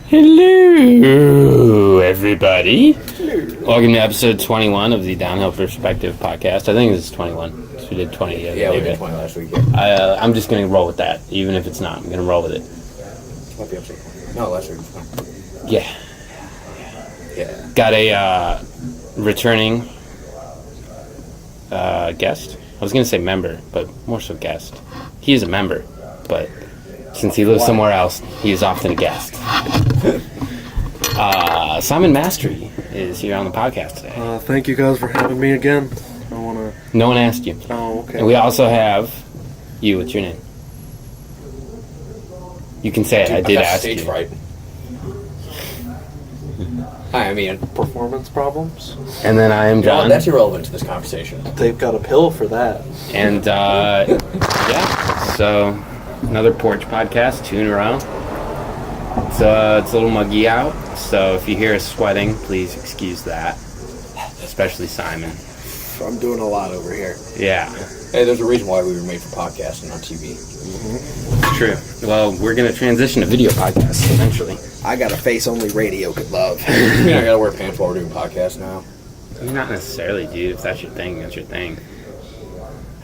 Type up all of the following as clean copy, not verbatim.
Hello, everybody. Hello. Welcome to episode 21 of the Downhill Perspective podcast. I think this is 21. So we did 20 the other Yeah, day, we did 20 last week. Yeah. I'm just going to roll with that, even if it's not. I'm going to roll with it. Might be episode 20. No, last week was 20. Yeah. Got a returning guest. I was going to say member, but more so guest. He is a member, but since he lives somewhere else, he is often a guest. Simon Mastery is here on the podcast today. Thank you guys for having me again. No one asked you. Oh, okay. And we also have you. What's your name? You can say it. I did ask you. Right. Hi, I'm Ian. Performance problems? And then I am John. That's irrelevant to this conversation. They've got a pill for that. And, yeah, so another porch podcast, 2 in a row. It's a little muggy out, so if you hear us sweating, please excuse that, especially Simon. I'm doing a lot over here. Yeah. Hey, there's a reason why we were made for podcasts and not TV. Mm-hmm. True. Well, we're going to transition to video podcasts eventually. I got a face only radio could love. I gotta wear pants while we're doing podcasts now. Not necessarily, dude. If that's your thing, that's your thing.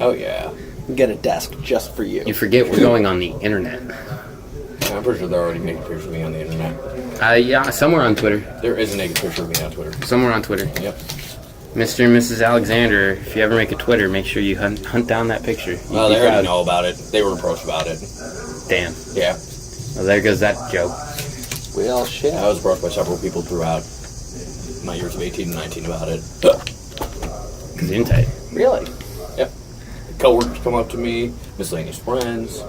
Oh, yeah. Get a desk just for you. You forget we're going on the internet. I'm pretty sure they're already making pictures of me on the internet. Yeah, somewhere on Twitter. There is a naked picture of me on Twitter. Somewhere on Twitter. Yep. Mr. and Mrs. Alexander, if you ever make a Twitter, make sure you hunt down that picture. Well, they already know about it. They were approached about it. Damn. Yeah. Well, there goes that joke. Well, shit. I was approached by several people throughout my years of 18 and 19 about it. Gesundheit. Really? Yep. Coworkers come up to me, miscellaneous friends.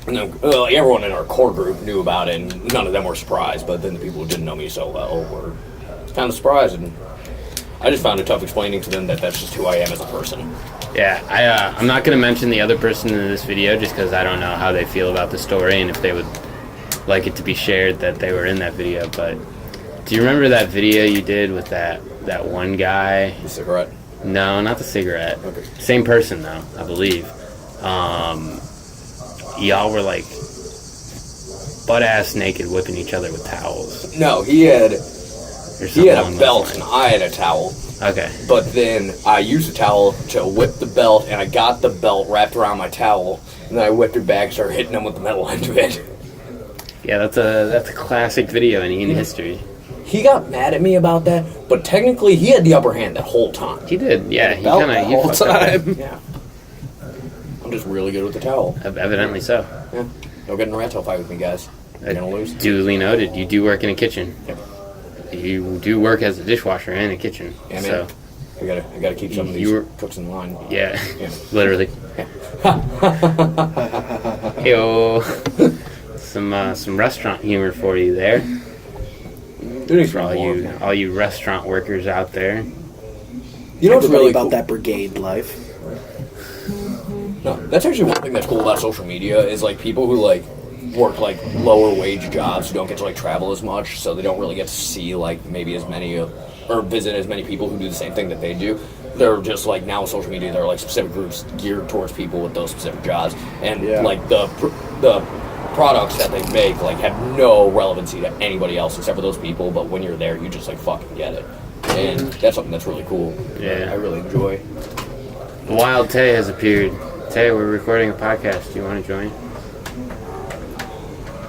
And then, everyone in our core group knew about it, and none of them were surprised, but then the people who didn't know me so well were kind of surprised, and I just found it tough explaining to them that that's just who I am as a person. Yeah, I'm not going to mention the other person in this video just because I don't know how they feel about the story and if they would like it to be shared that they were in that video, but do you remember that video you did with that one guy? The cigarette? No, not the cigarette. Okay. Same person, though, I believe. Y'all were like butt-ass naked whipping each other with towels. No, he had a belt and I had a towel. Okay. But then I used the towel to whip the belt, and I got the belt wrapped around my towel, and then I whipped it back and started hitting him with the metal end of it. Yeah, that's a classic video in Ian history. He got mad at me about that, but technically he had the upper hand that whole time. He did, yeah. He kind of whole time. Yeah. I'm just really good with the towel. Evidently so. Yeah. Don't get in a rat tail fight with me, guys. You're gonna lose. Duly noted. You do work in a kitchen. Yep. You do work as a dishwasher in a kitchen. Yeah, man. So I gotta keep some of these cooks in line. Yeah. Yeah. Literally. Yo. Some restaurant humor for you there. For all you restaurant workers out there. You know what's really about cool? that brigade life? No, that's actually one thing that's cool about social media is like people who like work like lower wage jobs who don't get to like travel as much, so they don't really get to see like maybe as many or visit as many people who do the same thing that they do. They're just like now with social media, there are like specific groups geared towards people with those specific jobs, and like the products that they make like have no relevancy to anybody else except for those people. But when you're there, you just like fucking get it, and that's something that's really cool. Yeah, I really enjoy. Wild Tay has appeared. Tay, we're recording a podcast. Do you want to join?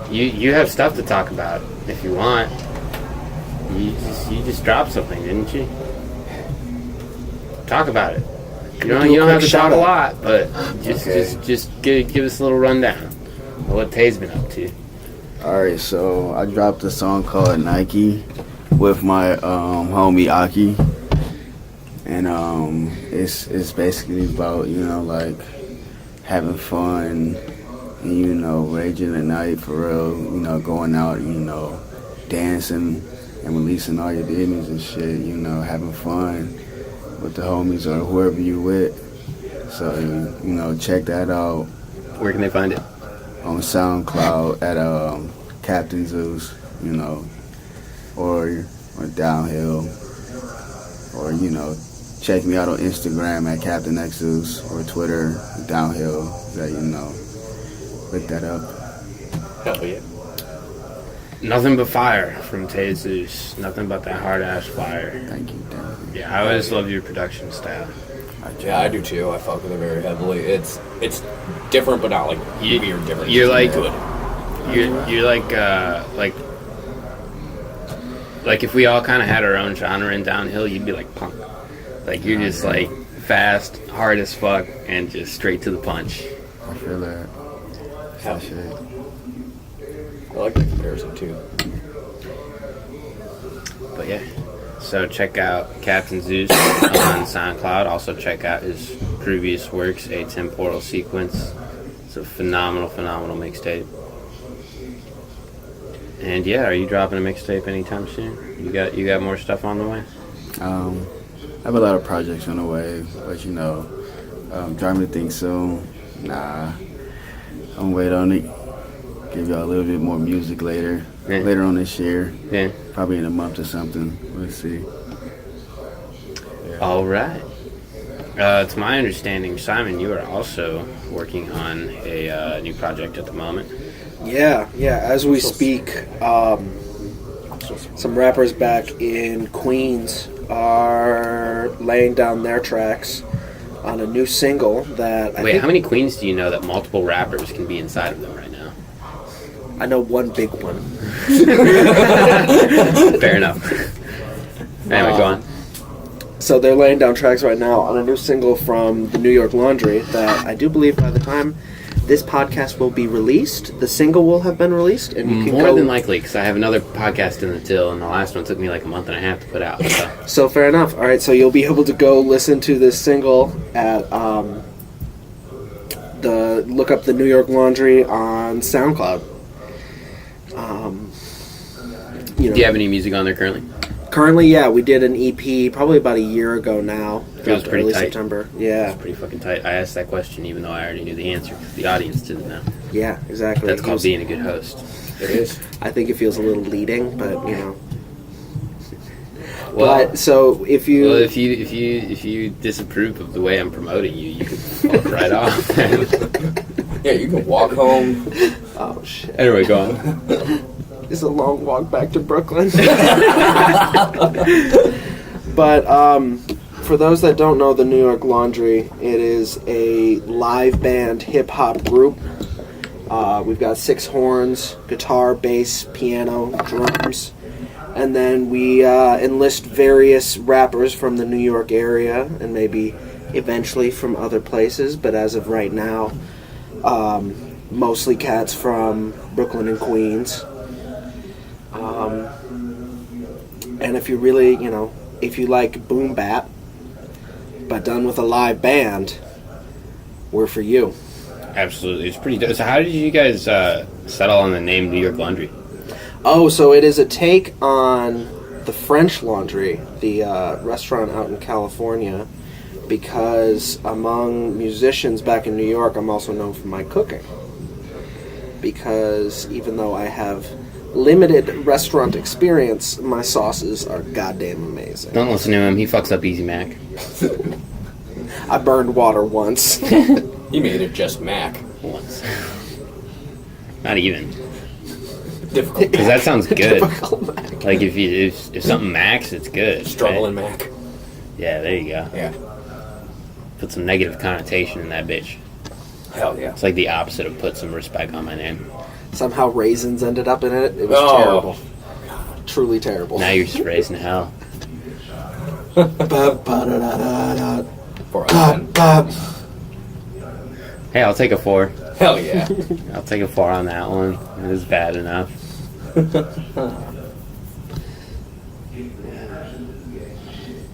You have stuff to talk about if you want. You just dropped something, didn't you? Talk about it. You don't have to talk a lot, but just give us a little rundown of what Tay's been up to. Alright, so I dropped a song called Nike with my homie Aki, and it's basically about like having fun and raging at night for real, going out, dancing and releasing all your demons and shit, having fun with the homies or whoever you with. So check that out. Where can they find it? On SoundCloud at Captain Zeus, or Downhill, or check me out on Instagram at Captain X Zeus or Twitter Downhill. That look that up. Hell yeah. Nothing but fire from Jesus. Nothing but that hard ass fire. Thank you. Yeah, I always love your production style. Yeah, I do too. I fuck with it very heavily. It's different, but not like You- weird different. you're It's like- good. You're like if we all kind of had our own genre in downhill, you'd be like punk. Like you're just like fast, hard as fuck, and just straight to the punch. I feel that. Hell, Shit. I like that comparison too. But yeah, so check out Captain Zeus on SoundCloud. Also check out his previous works, A Temporal Sequence. It's a phenomenal mixtape. And yeah, are you dropping a mixtape anytime soon? You got more stuff on the way? I have a lot of projects on the way, but driving to think soon. Nah, I'm waiting on it. Give y'all a little bit more music later on this year. Yeah. Probably in a month or something. We'll see. All right. To my understanding, Simon, you are also working on a new project at the moment. Yeah. As we speak, some rappers back in Queens are laying down their tracks on a new single that Wait, how many queens do you know that multiple rappers can be inside of them right now? I know one big one. Fair enough. Anyway, go on. So they're laying down tracks right now on a new single from the New York Laundry that I do believe by the time this podcast will be released, the single will have been released, and you can More go. than likely, because I have another podcast in the till, and the last one took me like a month and a half to put out. So. So fair enough. All right, so you'll be able to go listen to this single at look up the New York Laundry on SoundCloud. Do you have any music on there currently? Currently, yeah, we did an EP probably about a year ago now. Feels pretty early tight. September. Yeah, It's pretty fucking tight. I asked that question even though I already knew the answer because the audience didn't know. yeah, exactly. That's It called was- being a good host. It is. I think it feels a little leading, but Well, But so if you, if you disapprove of the way I'm promoting you, you can fuck right off. Yeah, you can walk home. oh shit, Anyway, go on. it's a long walk back to Brooklyn. But for those that don't know the New York Laundry, it is a live band hip hop group. We've got 6 horns, guitar, bass, piano, drums, and then we enlist various rappers from the New York area and maybe eventually from other places. But as of right now, mostly cats from Brooklyn and Queens. And if you really, if you like boom bap, but done with a live band, we're for you. Absolutely, it's pretty dope. So how did you guys settle on the name New York Laundry? Oh, so it is a take on the French Laundry, the restaurant out in California, because among musicians back in New York, I'm also known for my cooking. Because even though I have limited restaurant experience, my sauces are goddamn amazing. Don't listen to him. He fucks up Easy Mac. I burned water once. He made it just Mac. Once. Not even. Difficult. Because that sounds good. Typical Mac. Like if something max, it's good. Struggling right? Mac. Yeah, there you go. Yeah. Put some negative connotation in that bitch. Hell yeah. It's like the opposite of put some respect on my name. Somehow raisins ended up in it. It was Oh. terrible. Truly terrible. Now you're just raising hell. Ba-ba-da-da-da-da. 4 out of 10. Ba-ba. Hey, I'll take a 4. Hell yeah. I'll take a 4 on that one. It was bad enough.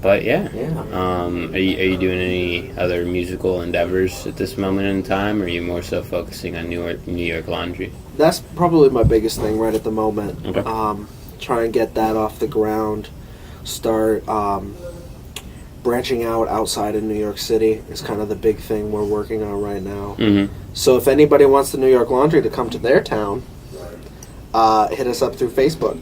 But yeah. Yeah. Are you doing any other musical endeavors at this moment in time, or are you more so focusing on New York Laundry? That's probably my biggest thing right at the moment. Okay. Try and get that off the ground. Start branching out outside of New York City is kind of the big thing we're working on right now. Mm-hmm. So if anybody wants the New York Laundry to come to their town, hit us up through Facebook.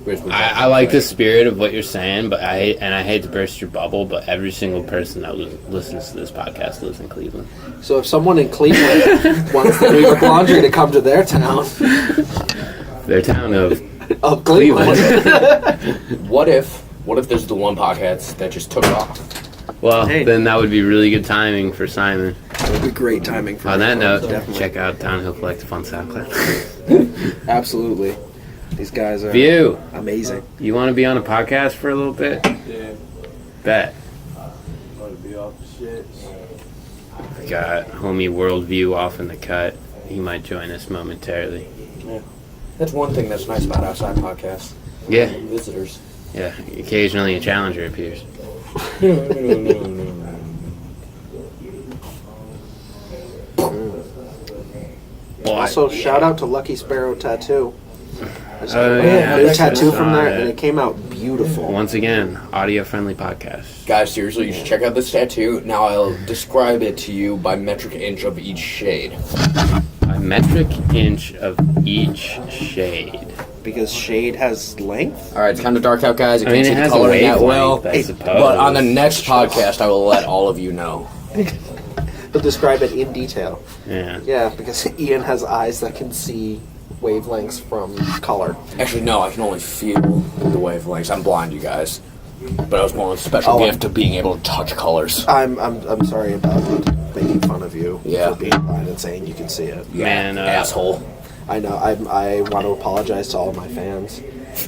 I like the spirit of what you're saying, but I hate to burst your bubble, but every single person that listens to this podcast lives in Cleveland. So if someone in Cleveland wants the New York Laundry to come to their town, their town of Cleveland. What if this is the one podcast that just took off? Well, Hey. then that would be really good timing for Simon. That would be great timing for On that note, definitely. check out Downhill Collective on SoundCloud. Absolutely. These guys are View, amazing. you want to be on a podcast for a little bit? Yeah. Bet. Want to be off the shit. We got homie Worldview off in the cut. He might join us momentarily. That's one thing that's nice about outside podcasts. Yeah, Visitors. yeah. Occasionally a challenger appears. Well, Also, shout out to Lucky Sparrow Tattoo. I just got Oh, a yeah. new tattoo from there, Saw and it. it came out beautiful. once again, audio-friendly podcast. Guys, seriously, you should check out this tattoo. Now I'll describe it to you by metric inch of each shade. A metric inch of each shade. Because shade has length. All right, it's kind of dark out, guys. You I mean, can't it see the has a coloring that well. wavelength, I suppose. But on the next podcast, I will let all of you know. But describe it in detail. Yeah. Yeah, because Ian has eyes that can see wavelengths from color. Actually, no, I can only feel the wavelengths. I'm blind, you guys. But I was born with a special Oh. gift of being able to touch colors. I'm sorry about making fun of you Yeah. for being blind and saying you can see it. Man, asshole. I know. I want to apologize to all my fans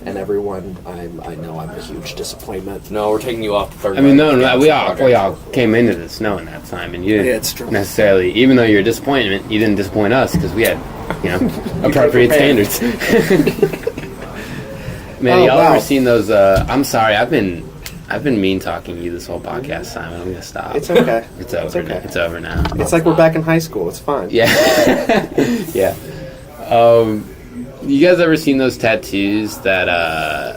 and everyone. I know I'm a huge disappointment. No, we're taking you off the third. I mean, no, round. we all came into this knowing that, Simon. You didn't Yeah, it's true. necessarily, even though you're a disappointment, you didn't disappoint us because we had, appropriate prepared. standards. Man, Oh, y'all wow. ever seen those? I'm sorry, I've been mean talking you this whole podcast, Simon. I'm gonna stop. It's okay. It's over. It's okay. Now. It's over now. It's like we're back in high school. It's fine. Yeah, yeah. You guys ever seen those tattoos that are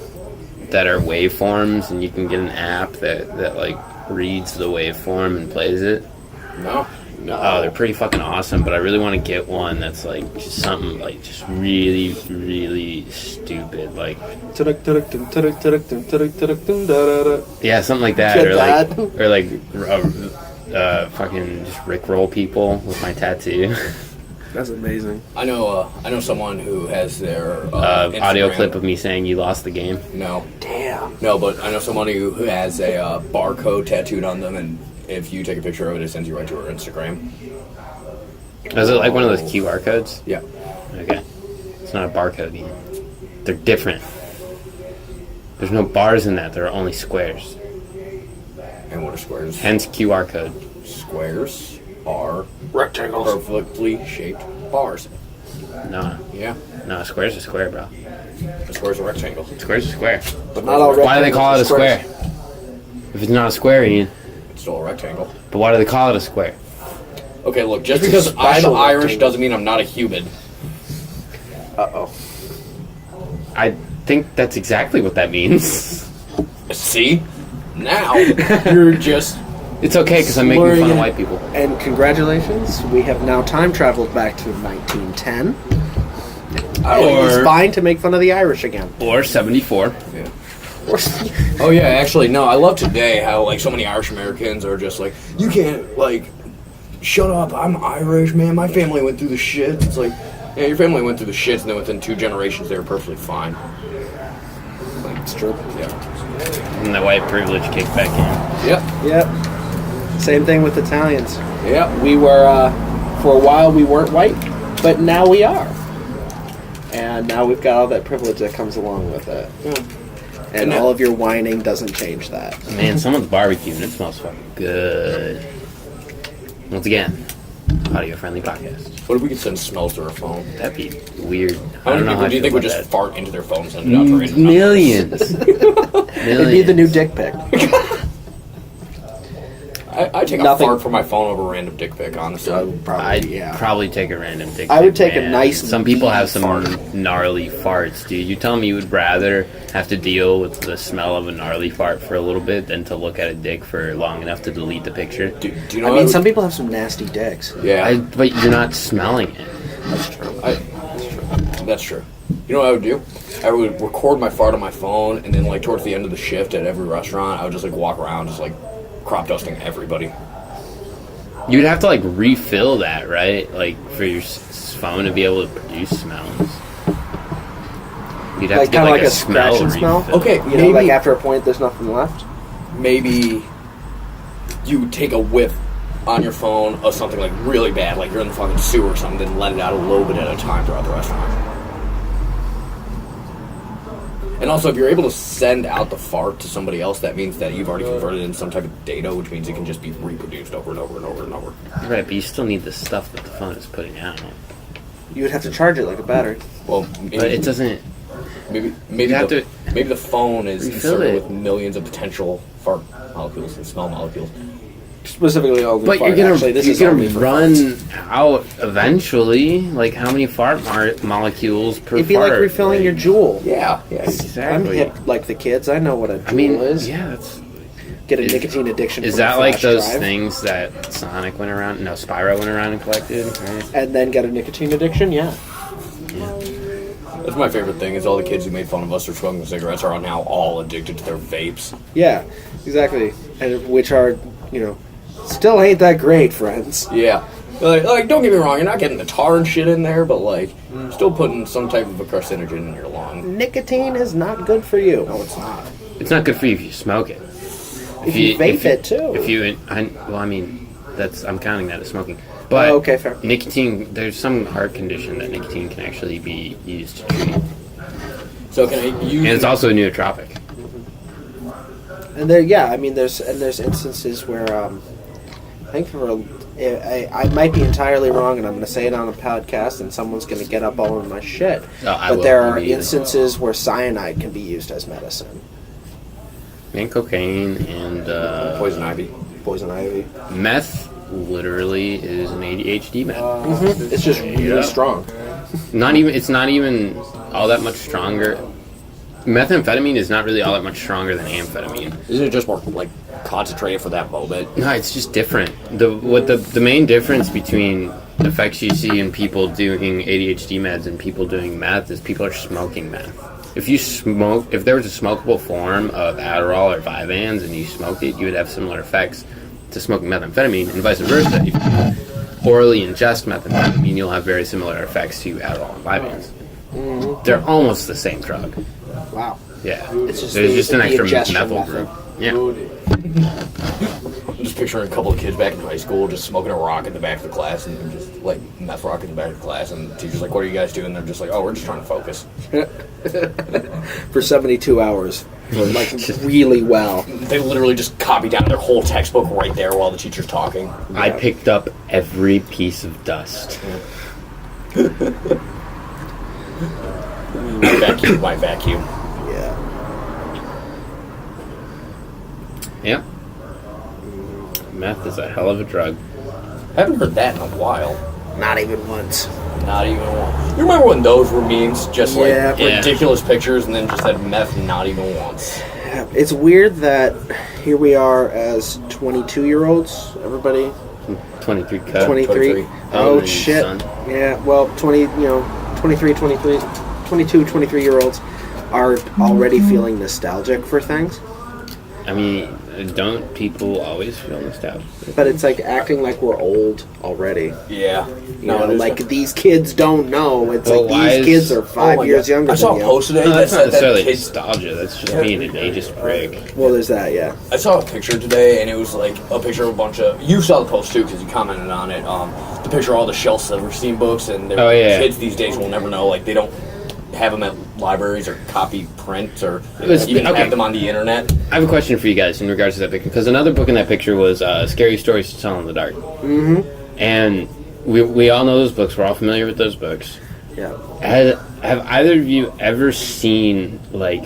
waveforms, and you can get an app that like reads the waveform and plays it? No. Oh, they're pretty fucking awesome, but I really want to get one that's like just something like just really, really stupid, like yeah, something like that, Get or like fucking just rickroll people with my tattoo. That's amazing. I know someone who has their Audio Instagram- clip of me saying you lost the game. No, Damn. no, but I know someone who has a barcode tattooed on them, and if you take a picture of it, it sends you right to her Instagram. Is it like one of those QR codes? Yeah. Okay. It's not a barcode either. They're different. There's no bars in that. There are only squares. And what are squares? Hence QR code. Squares are Rectangles. perfectly shaped bars. No, Yeah. no, a square's a square, bro. A square's a rectangle. Square's a square. But not all Why do they rectangles call are it a squares. square? If it's not a square, Ian. It's still a rectangle. But why do they call it a square? Okay, look, just It's a because I'm special Irish rectangle. doesn't mean I'm not a human. Uh-oh. I think that's exactly what that means. See? Now, you're just... It's okay because I'm making fun of white people. And congratulations, we have now time traveled back to 1910. It's fine to make fun of the Irish again. Or 74. Yeah. Oh yeah, actually, no, I love today how, like, so many Irish Americans are just like, you can't, like, shut up, I'm Irish, man, my family went through the shit. It's like, yeah, your family went through the shit, and then within 2 generations, they were perfectly fine. Like, It's true. yeah. And that white privilege kicked back in. Yep, Yep. Same thing with Italians. yep. We were, for a while, we weren't white, but now we are. And now we've got all that privilege that comes along with it. And all of your whining doesn't change that. Man, someone's barbecuing. It smells fucking good. Once again, audio-friendly podcast. What if we could send smells to our phone? That'd be weird. How I many don't know people how do you think would just that. fart into their phones and send it out to random Millions. It'd be the new dick pic. I take Nothing. a fart from my phone over a random dick pic, honestly. I'd Probably, probably take a random dick I would pic, take a man. nice Some people have meaty some fart. gnarly farts, dude. You tell me you would rather have to deal with the smell of a gnarly fart for a little bit than to look at a dick for long enough to delete the picture. Do you know I what mean, would- some people have some nasty dicks. Yeah, But you're not smelling it. That's true. that's true. You know what I would do? I would record my fart on my phone, and then like towards the end of the shift at every restaurant, I would just like walk around, just like crop dusting everybody. You'd have to like refill that, right? Like for your phone to be able to produce smells. You'd have Like to get kinda like a smell scratch and smell? refill. Okay, You know, maybe like after a point, there's nothing left. maybe you take a whiff on your phone of something like really bad, like you're in the fucking sewer or something, then let it out a little bit at a time throughout the restaurant. And also, if you're able to send out the fart to somebody else, that means that you've already converted it in some type of data, which means it can just be reproduced over and over and over and over. Right, but you still need the stuff that the phone is putting out. You would have to charge it like a battery. Well, maybe, But it doesn't. maybe have the, to maybe the phone is refill inserted it. with millions of potential fart molecules and smell molecules. Specifically, all the But fart. you're gonna Actually, this is you're only gonna for run farts. out eventually. Like how many fart molecules per It'd be fart? like refilling your Juul. Yeah. I'm Exactly. hip like the kids. I know what a Juul I mean, is. yeah. That's, Get a is- nicotine addiction. is from a that like flash those drive, things that Sonic went around? No, Spyro went around and collected. Right? and then get a nicotine addiction? Yeah. That's my favorite thing, is all the kids who made fun of us for smoking cigarettes are now all addicted to their vapes. Yeah. Exactly. And which are, still ain't that great, friends. Yeah. Like, don't get me wrong, you're not getting the tar and shit in there, but, like, still putting some type of a carcinogen in your lung. Nicotine is not good for you. No, it's not. It's not good for you if you smoke it. If you vape it too. If you, I'm counting that as smoking. But Oh, okay, fair. nicotine, there's some heart condition that nicotine can actually be used to treat. So can I use... And it's also a nootropic. And there's instances where I think I might be entirely wrong, and I'm going to say it on a podcast, and someone's going to get up all over my shit. But there are instances where cyanide can be used as medicine. And cocaine and Poison ivy. Poison ivy. meth literally is an ADHD med. It's just really strong. It's not even all that much stronger. Methamphetamine is not really all that much stronger than amphetamine. Isn't it just more, like, concentrated for that moment? No, it's just different. The main difference between effects you see in people doing ADHD meds and people doing meth is people are smoking meth. If there was a smokable form of Adderall or Vyvanse and you smoked it, you would have similar effects to smoking methamphetamine, and vice versa. If you orally ingest methamphetamine, you'll have very similar effects to Adderall and Vyvanse. They're almost the same drug. Wow. Yeah. It's just There's the- just an the extra ingestion methyl method. group. Yeah. I'm just picturing a couple of kids back in high school just smoking a rock in the back of the class, and they're just, like, meth rock in the back of the class, and the teacher's like, what are you guys doing? They're just like, oh, we're just trying to focus. For 72 hours. Like, really well. They literally just copy down their whole textbook right there while the teacher's talking. I picked up every piece of dust. My vacuum. Yeah. Yep. Meth is a hell of a drug. I haven't heard that in a while. Not even once. Not even one. You remember when those were memes? Just like Yeah. ridiculous pictures and then just had meth not even once. It's weird that here we are as 22-year-olds, everybody. 23 cut. 23. Oh, Oh, shit. son. Yeah, well, 22, 23-year-olds are already feeling nostalgic for things. I mean, don't people always feel nostalgic? But it's like acting like we're old already. Yeah. You know, like these kids don't know. It's Well, like why these is- kids are 5 years younger I saw than a you. post today No, that that's not said that necessarily kids. nostalgia. That's just being an ageist prig. Well, there's that, yeah. I saw a picture today, and it was like a picture of a bunch of. You saw the post too, because you commented on it. The picture of all the Shel Silverstein books, and Oh, yeah. kids these days will never know. Like, they don't have them at libraries or copy print or Listen, even okay. have them on the internet. I have a question for you guys in regards to that picture, because another book in that picture was Scary Stories to Tell in the Dark. Mm-hmm. And we all know those books. We're all familiar with those books. Yeah. Have either of you ever seen, like,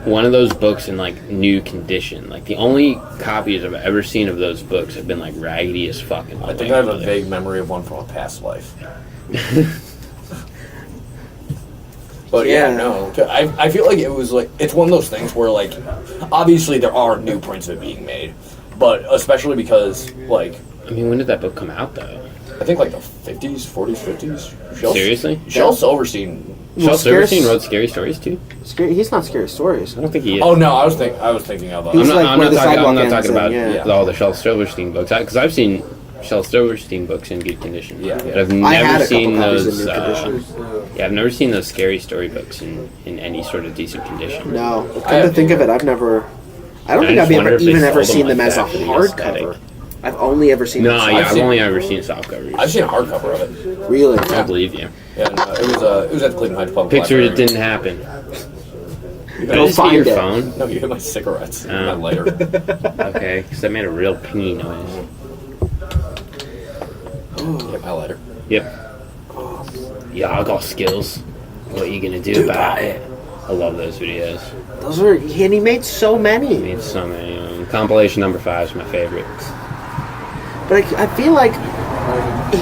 one of those books in, like, new condition? Like, the only copies I've ever seen of those books have been, like, raggedy as fuck. I think I have a vague memory of one from a past life. But yeah, Yeah. no. I feel like it was like, it's one of those things where, like, obviously there are new prints of it being made, but especially because, like, I mean, when did that book come out, though? I think like the 50s, 40s, 50s. Seriously? Shel Silverstein Shel Silverstein wrote scary stories too. He's not scary stories. I don't think he is. Oh no, I was thinking of. He's like I'm where not the talking. I'm sidewalk not ends talking in, about yeah. all the Shel Silverstein books because I've seen Shel Silverstein books in good condition. Yeah. But I've I had never a seen couple copies those. in new condition. Yeah, I've never seen those scary story books in any sort of decent condition. No, come to think of it, I've never. I don't I think I've just wonder if they even ever sold seen them them like as a that for the hardcover. aesthetic. I've only ever seen. No, them yeah, I've seen- only ever seen soft covers. I've seen a hardcover of it. Really. I believe you. Yeah, no, it was at the Cleveland Heights Public Picture it Library. didn't happen. Did I Go just hit find your it. phone? No, you hit my cigarettes. Oh. Later. Okay, because that made a real pingy noise. Hit my lighter. Yep. Yeah, I got skills. What are you gonna do about it? I love those videos. Those are, and he made so I many. mean, so many. Compilation number 5 is my favorite. But I feel like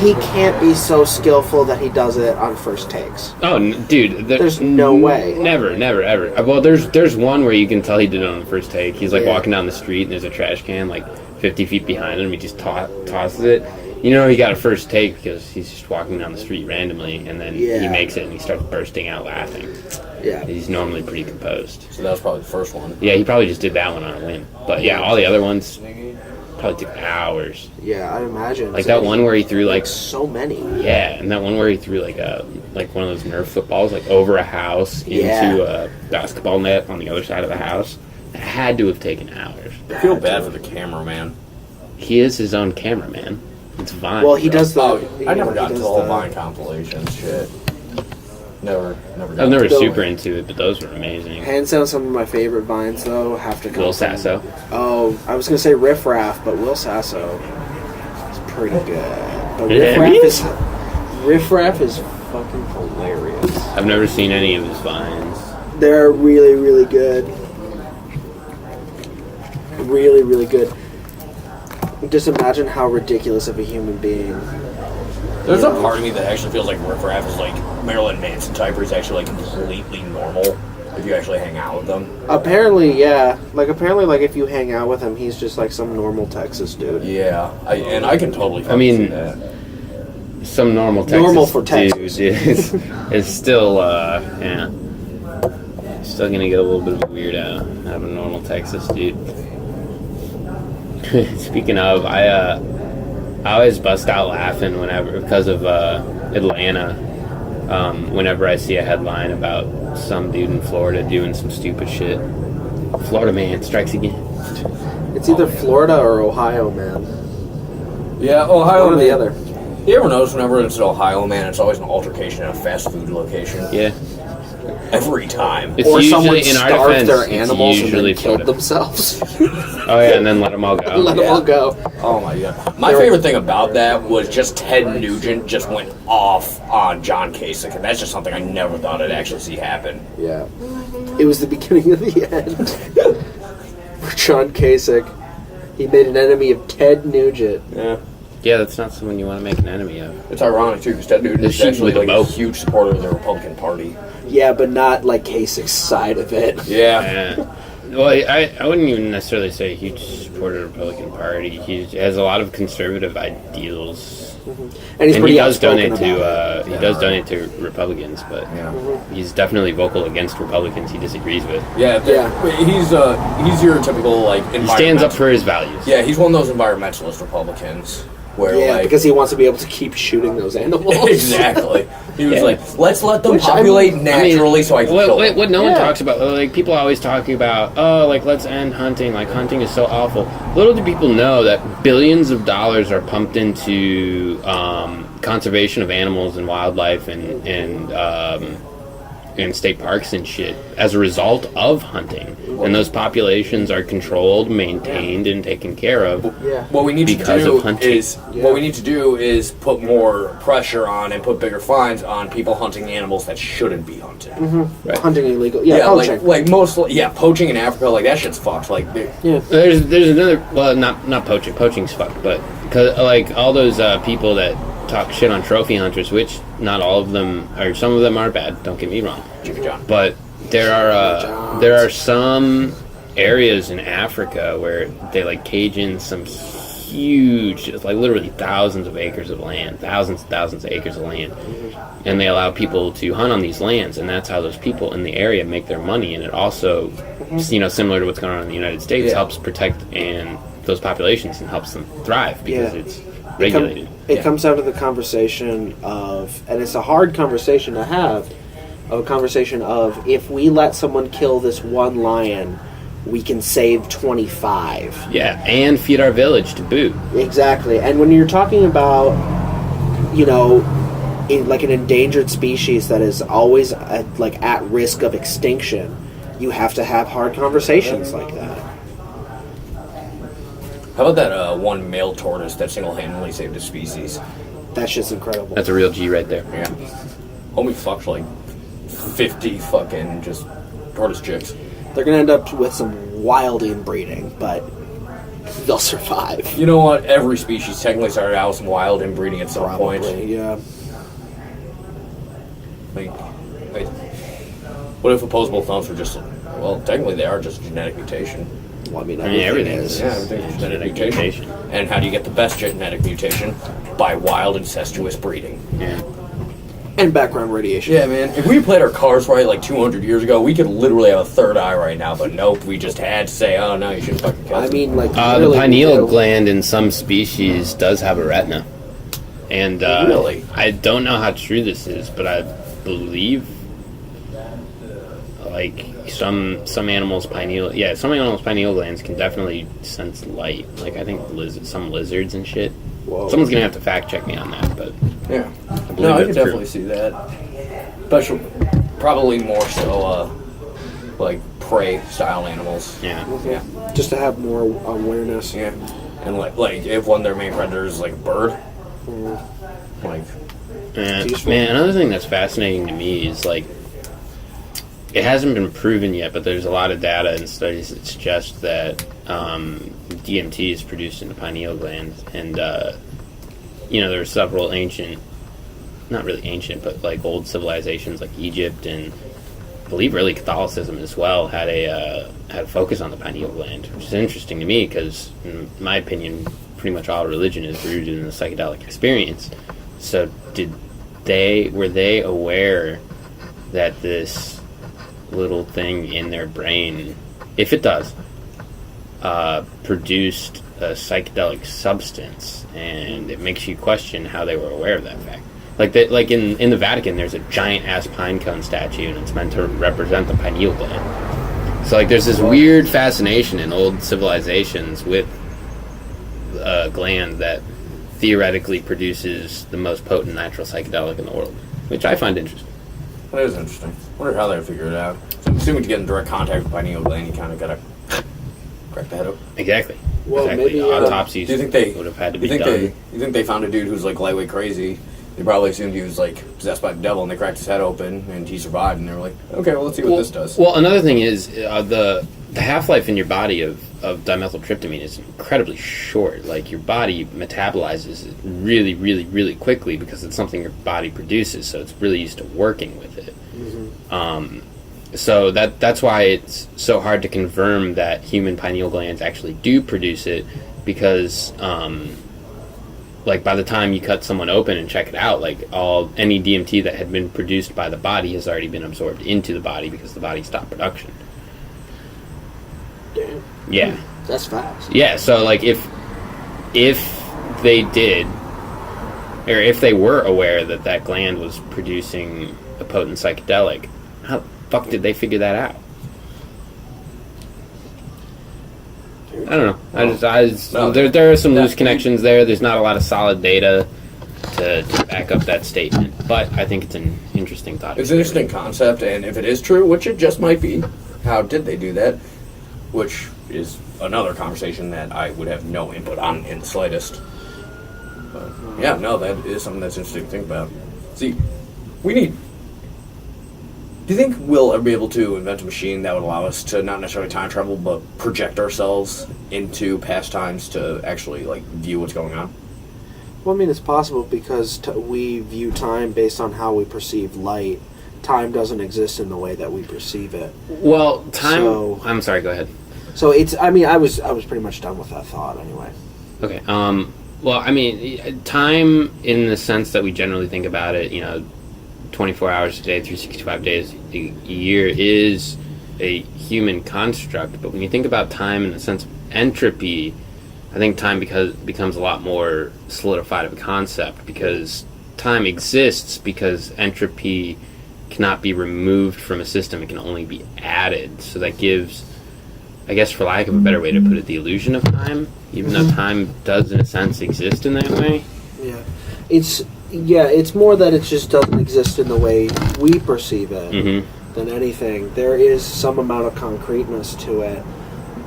he can't be so skillful that he does it on first takes. Oh, dude, There's no way. Never, ever. Well, there's one where you can tell he did it on the first take. He's like Yeah. walking down the street and there's a trash can like 50 feet behind him. He just tosses it. You know he got a first take because he's just walking down the street randomly, and then he Yeah. makes it and he starts bursting out laughing. Yeah. He's normally pretty composed. So that was probably the first one. Yeah, he probably just did that one on a whim. But yeah, all the other ones probably took hours. Yeah, I'd imagine. Like that one where he threw like so many. yeah, and that one where he threw like one of those Nerf footballs like over a house Yeah. into a basketball net on the other side of the house. It had to have taken hours. I feel bad for the cameraman. He is his own cameraman. It's Vine. Well, he does the. Oh, you I know, never he got into does the whole Vine compilations shit. Never got I'm never into it. super into it, but those were amazing. Hands down, some of my favorite vines though have to come. Will from- Sasso. Oh, I was gonna say Riff Raff, but Will Sasso is pretty good. But Yeah, Riff Raff is fucking hilarious. I've never seen any of his vines. They're really, really good. Really, really good. Just imagine how ridiculous of a human being. There's a part of me that actually feels like Riff Raff is like Marilyn Manson type, where he's actually like completely normal if you actually hang out with them. Apparently, yeah. Apparently, if you hang out with him, he's just like some normal Texas dude. Yeah, I can totally. I mean, see that. Some normal Texas Normal for dude Texas. is still yeah. Still gonna get a little bit of a weirdo out of a normal Texas dude. Speaking of, I always bust out laughing whenever because of Atlanta. Whenever I see a headline about some dude in Florida doing some stupid shit. Florida man strikes again. It's either Florida or Ohio, man. Yeah, Ohio. One or the man. other. You ever notice whenever it's Ohio, man, it's always an altercation at a fast food location. Yeah. Every time. It's Or usually, someone in our starved defense, their it's animals and usually then killed Florida. themselves. Oh yeah, and then let them all go. Let them all go. Oh my god. My favorite thing about that was just Ted Nugent just went off on John Kasich, and that's just something I never thought I'd actually see happen. Yeah. It was the beginning of the end. For John Kasich. He made an enemy of Ted Nugent. Yeah. Yeah, that's not someone you want to make an enemy of. It's ironic too, because Ted Nugent They're is shooting actually with a like a bow. huge supporter of the Republican Party. Yeah, but not like Kasich's side of it. Yeah. Yeah. Well, I wouldn't even necessarily say a huge supporter of the Republican Party. He has a lot of conservative ideals, And he's and pretty he does outspoken donate about it. to donate to Republicans, but Yeah. he's definitely vocal against Republicans he disagrees with. Yeah. He's your typical like He stands up environmental- for his values. Yeah, he's one of those environmentalist Republicans where Yeah, like because he wants to be able to keep shooting those animals. exactly. He was Yeah. like, let's let them Which, I populate mean- naturally, so I can kill them. What no one Yeah. talks about, like people are always talking about, let's end hunting. Like hunting is so awful. Little do people know that billions of dollars are pumped into conservation of animals and wildlife and state parks and shit as a result of hunting. And those populations are controlled, maintained, and taken care of. Yeah. What we need Because to of do hunting. is what we need to do is put more pressure on and put bigger fines on people hunting animals that shouldn't be hunted. Right. Hunting illegal. Yeah, Yeah, poaching. like mostly, poaching in Africa, like that shit's fucked. Like, Yeah. There's another, well, not poaching. Poaching's fucked, but because like all those people that talk shit on trophy hunters, which not all of them, or some of them are bad. Don't get me wrong, Jimmy John. but there are some areas in Africa where they like cage in some huge, just like literally thousands of acres of land, thousands of acres of land, and they allow people to hunt on these lands, and that's how those people in the area make their money. And it also, similar to what's going on in the United States, helps protect and those populations and helps them thrive because it's regulated. It comes down to the conversation of, and it's a hard conversation to have, a conversation of, if we let someone kill this one lion, we can save 25. Yeah, and feed our village to boot. Exactly. And when you're talking about, like an endangered species that is always at risk of extinction, you have to have hard conversations like that. How about that one male tortoise that single-handedly saved a species? That's just incredible. That's a real G right there. Yeah. Homie fucked like 50 fucking just tortoise chicks. They're going to end up with some wild inbreeding, but they'll survive. You know what? Every species technically started out with some wild inbreeding at some point. Yeah. What if opposable thumbs were just, well, technically they are just a genetic mutation. Well, I mean everything is. Yeah, everything's a genetic mutation. And how do you get the best genetic mutation? By wild incestuous breeding. Yeah. And background radiation. Yeah, man. If we played our cards right like 200 years ago, we could literally have a third eye right now. But nope, we just had to say, oh no, you shouldn't fucking kill them. I mean, like the pineal gland in some species does have a retina, and really, I don't know how true this is, but I believe like some animals' pineal glands can definitely sense light. Like I think some lizards and shit. Whoa. Someone's gonna have to fact check me on that, but yeah, I can definitely see that. Especially, probably more so, like prey style animals. Yeah. Just to have more awareness. Yeah, and like if one of their main predators is like a bird, like. Man, another thing that's fascinating to me is like it hasn't been proven yet, but there's a lot of data and studies that suggest that DMT is produced in the pineal gland, and there are several not really ancient, but like old civilizations like Egypt and I believe early Catholicism as well had a focus on the pineal gland, which is interesting to me because, in my opinion, pretty much all religion is rooted in the psychedelic experience. So, were they aware that this little thing in their brain, if it does, produced a psychedelic substance, and it makes you question how they were aware of that fact. Like in the Vatican, there's a giant ass pine cone statue, and it's meant to represent the pineal gland. So like, there's this weird fascination in old civilizations with a gland that theoretically produces the most potent natural psychedelic in the world, which I find interesting. That is interesting. I wonder how they figure it out. So I'm assuming to get in direct contact with the pineal gland, you kind of gotta crack the head up. Exactly. Well, exactly. maybe Autopsies do you think they would have had to be done. You think they found a dude who's like lightweight crazy? They probably assumed he was like possessed by the devil, and they cracked his head open, and he survived. And they were like, "Okay, well, let's see what this does." Well, another thing is the half-life in your body of dimethyltryptamine is incredibly short. Like, your body metabolizes it really, really, really quickly because it's something your body produces, so it's really used to working with it. Mm-hmm. So that's why it's so hard to confirm that human pineal glands actually do produce it, because like, by the time you cut someone open and check it out, like, any DMT that had been produced by the body has already been absorbed into the body because the body stopped production. Damn. Yeah. That's fast. Yeah, so like, if they did, or if they were aware that gland was producing a potent psychedelic, how the fuck did they figure that out? I don't know. There are some loose connections there. There's not a lot of solid data to back up that statement, but I think it's an interesting thought. It's an interesting concept, and if it is true, which it just might be, how did they do that? Which is another conversation that I would have no input on in the slightest. But yeah, no, that is something that's interesting to think about. See, do you think we'll ever be able to invent a machine that would allow us to not necessarily time travel, but project ourselves into past times to actually, like, view what's going on? Well, I mean, it's possible because we view time based on how we perceive light. Time doesn't exist in the way that we perceive it. Well, I'm sorry, go ahead. So I was pretty much done with that thought anyway. Okay. Well, I mean, time in the sense that we generally think about it, 24 hours a day, 365 days a year is a human construct. But when you think about time in the sense of entropy, I think time becomes a lot more solidified of a concept, because time exists because entropy cannot be removed from a system. It can only be added. So that gives, I guess, for lack of a better way to put it, the illusion of time, even though time does in a sense exist in that way. Yeah. It's more that it just doesn't exist in the way we perceive it than anything. There is some amount of concreteness to it,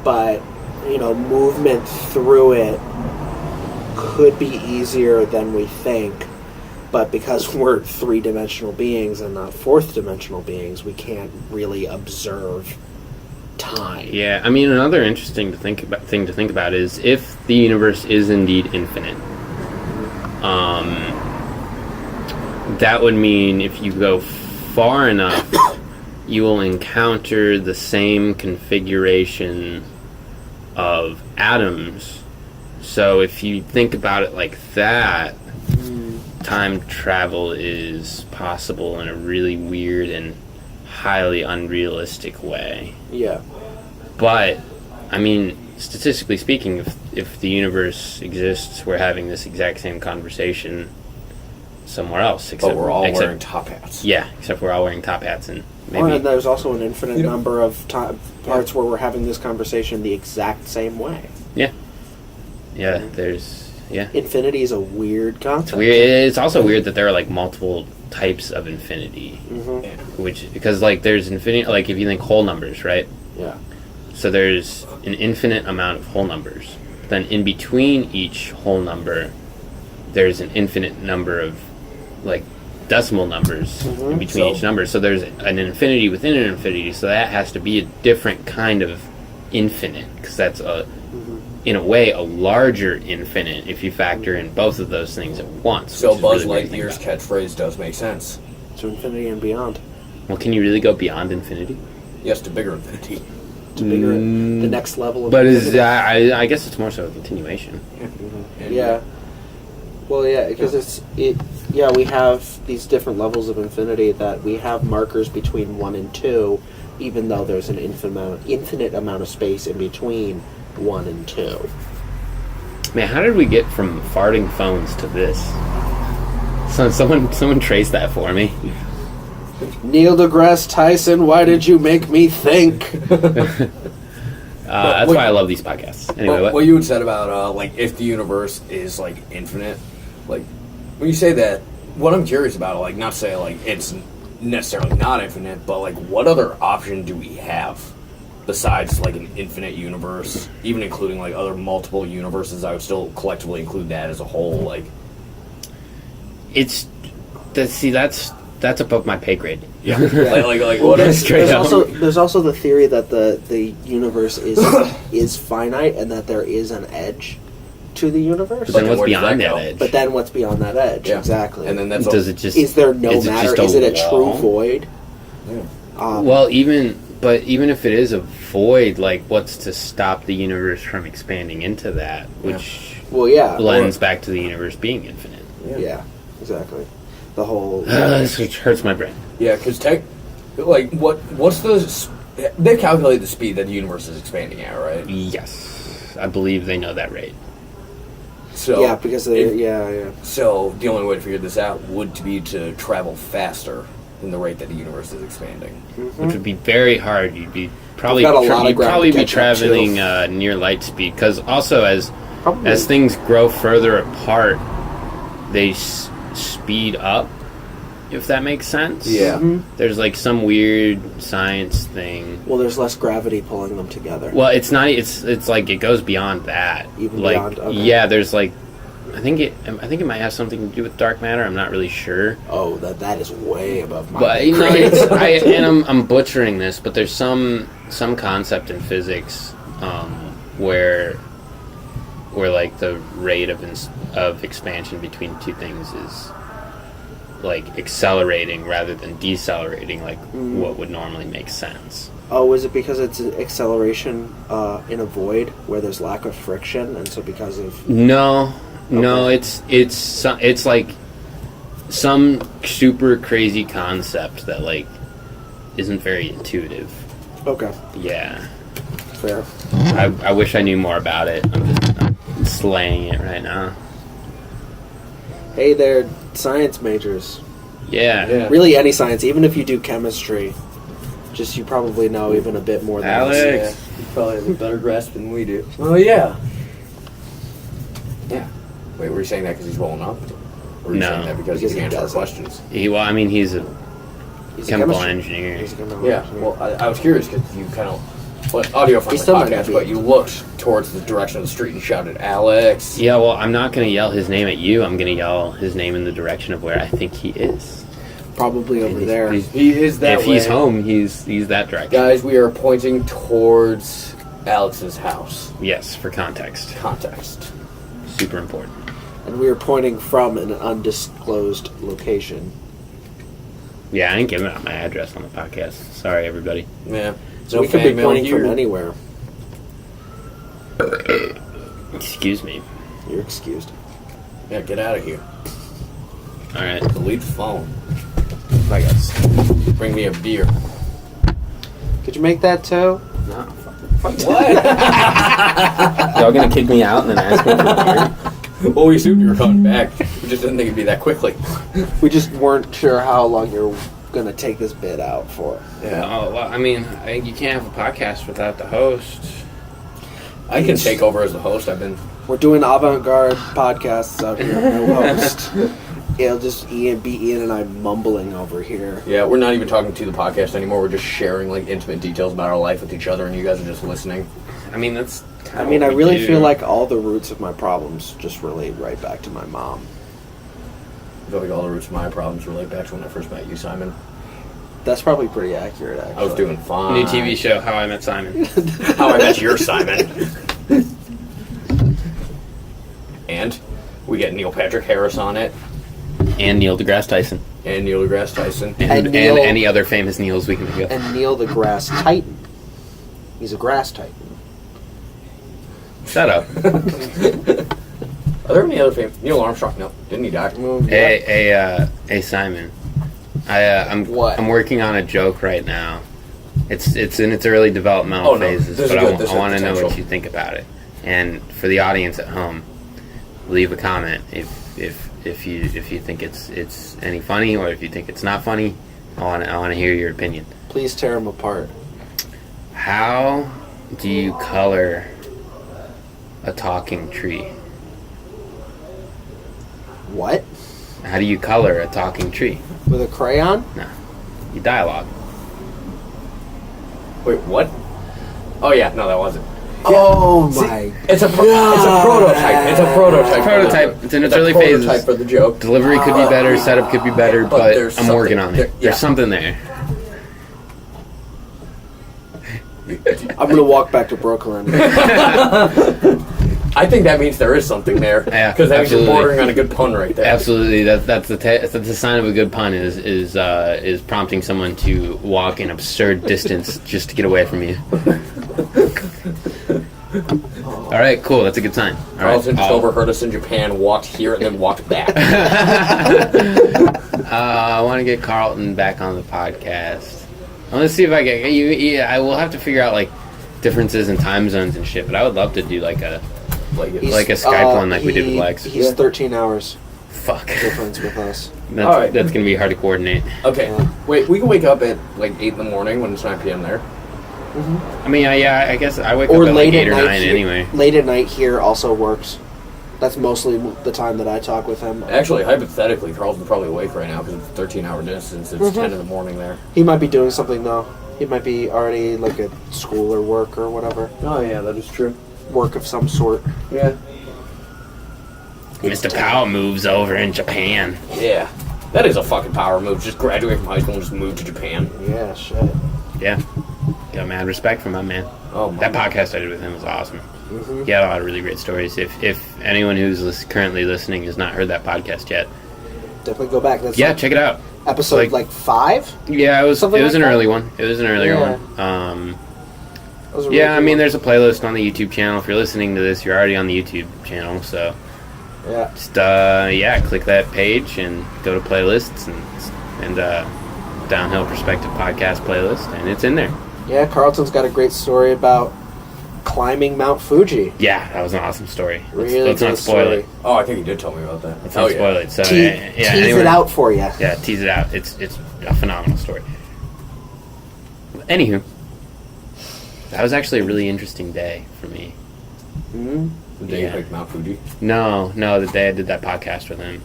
but movement through it could be easier than we think. But because we're three-dimensional beings and not fourth-dimensional beings, we can't really observe time. Yeah, I mean, another interesting thing to think about is if the universe is indeed infinite. That would mean if you go far enough, you will encounter the same configuration of atoms. So if you think about it like that, time travel is possible in a really weird and highly unrealistic way. Yeah. But, I mean, statistically speaking, if the universe exists, we're having this exact same conversation somewhere else. But we're all wearing top hats. Yeah, except we're all wearing top hats, and maybe... And there's also an infinite number of parts where we're having this conversation the exact same way. Yeah. Yeah, there's... Yeah. Infinity is a weird concept. It's also weird that there are, like, multiple types of infinity. Because, like, there's infinity... Like, if you think whole numbers, right? Yeah. So there's an infinite amount of whole numbers. Then in between each whole number, there's an infinite number of, like, decimal numbers in between each number. So there's an infinity within an infinity. So that has to be a different kind of infinite, because that's in a way, a larger infinite if you factor in both of those things at once. So Buzz Lightyear's catchphrase does make sense. To infinity and beyond. Well, can you really go beyond infinity? Yes, to bigger infinity. To bigger, the next level of but infinity. I guess it's more so a continuation. Yeah. Well, yeah, because we have these different levels of infinity that we have markers between 1 and 2, even though there's an infinite amount of space in between 1 and 2. Man, how did we get from farting phones to this? So someone trace that for me. Neil deGrasse Tyson, why did you make me think? That's why I love these podcasts. Anyway, what you had said about like if the universe is like infinite, like when you say that, what I'm curious about, like not say like it's necessarily not infinite, but like what other option do we have besides like an infinite universe, even including like other multiple universes? I would still collectively include that as a whole. Like that's above my pay grade. Yeah. like what? There's also the theory that the universe is finite and that there is an edge to the universe. But then what's beyond that edge? But then what's beyond that edge? Yeah. Exactly. And then that's is there no matter? Is it a true void? Yeah. Well, even if it is a void, like what's to stop the universe from expanding into that? Which blends back to the universe being infinite. Yeah, exactly. The whole this hurts my brain. Yeah, because what's the they've calculated the speed that the universe is expanding at, right? Yes, I believe they know that rate. So yeah, because So the only way to figure this out would be to travel faster than the rate that the universe is expanding, which would be very hard. You'd be probably be traveling near light speed, because also as things grow further apart, they speed up, if that makes sense. Yeah. There's like some weird science thing. Well, there's less gravity pulling them together. Well, it's not. It's like it goes beyond that. Even like beyond. Okay. Yeah, there's like, I think it might have something to do with dark matter. I'm not really sure. Oh, that is way above my. But I'm butchering this, but there's some concept in physics where like the rate of expansion between two things like accelerating rather than decelerating, like what would normally make sense. Oh, is it because it's an acceleration in a void where there's lack of friction, and so because of No, it's like some super crazy concept that like isn't very intuitive. okay, Yeah, fair. I wish I knew more about it. I'm slaying it right now. Hey there, science majors. Yeah. Really, any science, even if you do chemistry, just you probably know even a bit more than us. Alex. You probably have a better grasp than we do. Oh, yeah. Yeah. Wait, were you saying that because he's rolling up? Or were you No. saying that because Because he he can answer our doesn't. questions? Well, I mean, he's a He's a chemical chemistry- engineer. He's a chemical Yeah, engineer. well, I was curious because you kind of, audio from He the still might not podcast, be. but you looked towards the direction of the street and shouted, Alex. Yeah, well, I'm not going to yell his name at you. I'm going to yell his name in the direction of where I think he is. Probably over there. He is that If way. he's home, he's that direction. Guys, we are pointing towards Alex's house. Yes, for context. Context. Super important. And we are pointing from an undisclosed location. Yeah, I ain't giving out my address on the podcast. Sorry, everybody. Yeah. So No we could fan be mail pointing here. from anywhere. Excuse me. You're excused. Yeah, get out of here. All right. Delete the phone. I guess. Bring me a beer. Could you make that toe? No, fuck Y'all gonna kick me out and then ask me for beer? Well, we assumed you were coming back. We just didn't think it'd be that quickly. We just weren't sure how long you're gonna take this bit out for. Yeah. Oh, well, I mean, you can't have a podcast without the host. I can take over as the host. We're doing avant-garde podcasts out here. No host. It'll just be Ian and I mumbling over here. Yeah, we're not even talking to the podcast anymore. We're just sharing like intimate details about our life with each other, and you guys are just listening. I mean, that's. I mean, I really feel like all the roots of my problems just relate right back to my mom. I feel like all the roots of my problems relate back to when I first met you, Simon. That's probably pretty accurate, actually. I was doing fine. New TV show, How I Met Simon. How I Met Your Simon. And we get Neil Patrick Harris on it, And Neil deGrasse Tyson. and Neil deGrasse Tyson. And Neil- any other famous Neils we can think of. And Neil the Grass Titan. He's a grass titan. Shut up. Are there any other famous? Neil Armstrong? No, didn't he die? Hey, Simon. I'm What? I'm working on a joke right now. It's in its early developmental Oh, no. phases, This is but good. This I has want to know what potential. you think about it. And for the audience at home, leave a comment if you think it's any funny, or if you think it's not funny. I want to hear your opinion. Please tear him apart. How do you color a talking tree? What? How do you color a talking tree? With a crayon? No, you dialogue. Wait, what? Oh yeah, no, that wasn't. Oh my! It's a prototype. It's a prototype. Prototype. It's in its early prototype phases. for the joke. Delivery could be better, setup could be better, But but there's I'm working on something it. there, yeah. There's something there. I'm gonna walk back to Brooklyn. I think that means there is something there. Yeah, because that means you're absolutely. bordering on a good pun right there. Absolutely, that's the sign of a good pun is prompting someone to walk an absurd distance just to get away from you. All right, cool. That's a good sign. All right, Carlson just overheard us in Japan, walked here, and then walked back. I want to get Carlton back on the podcast. I want to see if I get you. Yeah, I will have to figure out like differences in time zones and shit. But I would love to do like a Skype one like we did with Lex. He's 13 hours Fuck. difference with us. That's, All right. that's gonna be hard to coordinate. Okay, wait, we can wake up at like 8 in the morning when it's 9 p.m. there. I mean, yeah, I guess I wake Or up at like late 8 at or night. 9 anyway. Late at night here also works. That's mostly the time that I talk with him. Actually, hypothetically, Carlson's probably awake right now because it's a 13-hour distance. It's 10 in the morning there. He might be doing something though. He might be already like at school or work or whatever. Oh yeah, that is true. Work of some sort. Yeah. Mr. Powell moves over in Japan. Yeah. That is a fucking power move. Just graduate from high school and just move to Japan. Yeah, shit. Yeah, got mad respect for my man. Oh my. That podcast I did with him was awesome. He had a lot of really great stories. If anyone who's currently listening has not heard that podcast yet, definitely go back. That's Yeah, like check it out. episode like 5. Yeah, it was Something an like that? early one. It was an earlier Yeah. one. That was a really Yeah, I good mean, one. there's a playlist on the YouTube channel. If you're listening to this, you're already on the YouTube channel, so Yeah. just click that page and go to playlists and Downhill Perspective Podcast playlist, and it's in there. Yeah, Carlton's got a great story about climbing Mount Fuji. Yeah, that was an awesome story. Really let's not good spoil story. it. Oh, I think you did tell me about that. Let's not spoil it. So Tease anyway, it out for you. Yeah, tease it out. It's a phenomenal story. Anywho, that was actually a really interesting day for me. Mm-hmm. The day Yeah. you picked Mount Fuji. No, the day I did that podcast with him.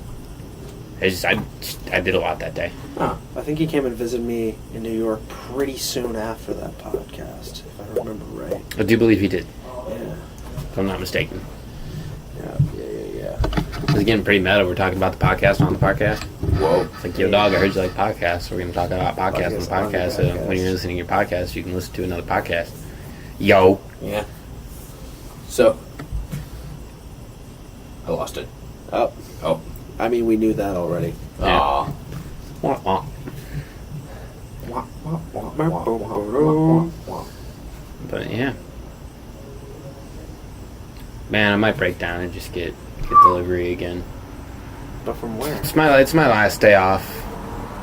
I did a lot that day. Oh. I think he came and visited me in New York pretty soon after that podcast, if I remember right. I do believe he did, Yeah. if I'm not mistaken. Yeah. It's getting pretty meta. We're talking about the podcast on the podcast. Whoa. It's like, yo, dog, I heard you like podcasts. So we're going to talk about podcasts on the Podcasts on the podcast. So podcast. when you're listening to your podcast, you can listen to another podcast. Yo. Yeah. So. I lost it. Oh, Oh. I mean, we knew that already. Yeah. Aw. Wah, wah. But yeah. Man, I might break down and just get delivery again. But from where? It's my last day off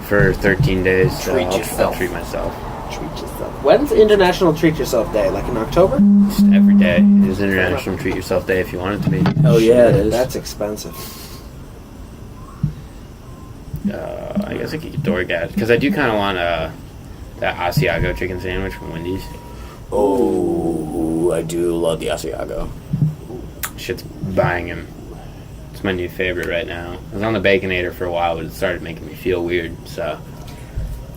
for 13 days. So Treat I'll yourself. treat myself. Treat yourself. When's International Treat Yourself Day? Like in October? Just every day is International Treat Yourself Day if you want it to be. Hell yeah, it is. That's expensive. I guess I could get DoorDash because I do kind of want that Asiago chicken sandwich from Wendy's. Oh, I do love the Asiago. Shit's buying him. It's my new favorite right now. I was on the Baconator for a while, but it started making me feel weird. So,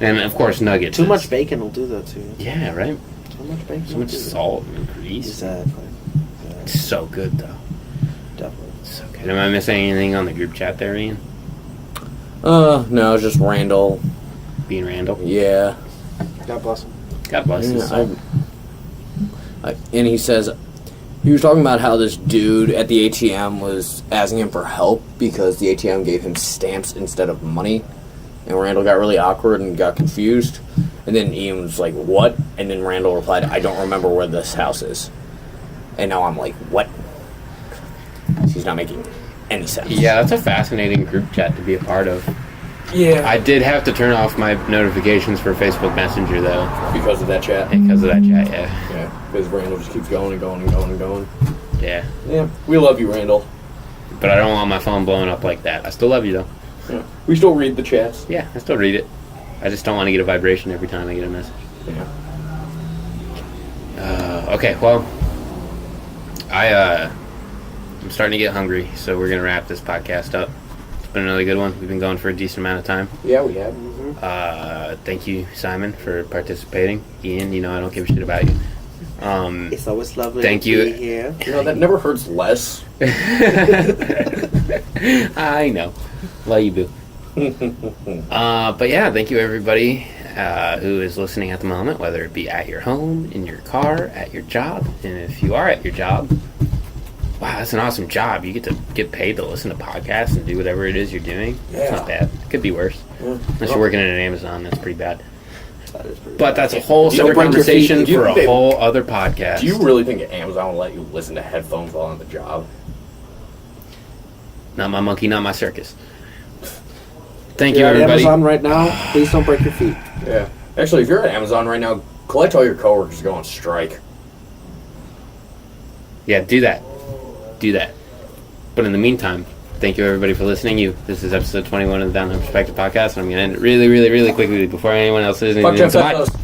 and of course nuggets. Too is- much bacon will do that to you. Yeah, right. Too much bacon. So will much do that. salt and grease. Exactly. Yeah, It's so good though. definitely. So good. Am I missing anything on the group chat there, Ian? No, it's just Randall. Being Randall. Yeah. God bless him. God bless his soul. And he says he was talking about how this dude at the ATM was asking him for help because the ATM gave him stamps instead of money, and Randall got really awkward and got confused, and then Ian was like, "What?" And then Randall replied, "I don't remember where this house is," and now I'm like, "What?" He's not making any sense. Yeah, that's a fascinating group chat to be a part of. Yeah. I did have to turn off my notifications for Facebook Messenger though, Because of that chat. because of that chat. Yeah, Yeah. Because Randall just keeps going and going and going and going. yeah. Yeah. We love you, Randall. But I don't want my phone blowing up like that. I still love you though. Yeah. We still read the chats. Yeah, I still read it. I just don't want to get a vibration every time I get a message. Yeah. Okay, well, I'm starting to get hungry, so we're gonna wrap this podcast up. It's been another good one. We've been going for a decent amount of time. Yeah, we have. Thank you, Simon, for participating. Ian, you know I don't give a shit about you. It's always lovely Thank to you. be here. You know, that never hurts less. I know. Love you, boo. But yeah, thank you everybody who is listening at the moment, whether it be at your home, in your car, at your job. And if you are at your job, wow, that's an awesome job. You get to get paid to listen to podcasts and do whatever it is you're doing. It's not bad. It could be worse. Unless you're working at an Amazon, that's pretty bad. That is pretty But that's a whole You don't separate break your feet. conversation Do you for a think- whole other podcast. Do you really think Amazon will let you listen to headphones while on the job? Not my monkey, not my circus. Thank If you, you're at everybody. Amazon right now, please don't break your feet. Yeah. Actually, if you're at Amazon right now, collect all your coworkers to go on strike. Yeah, do that. Do that. But in the meantime, thank you everybody for listening. This is episode 21 of the Downhill Perspective Podcast, and I'm going to end it really, really, really quickly before anyone else says Fuck anything. Jeff So bye. Bezos.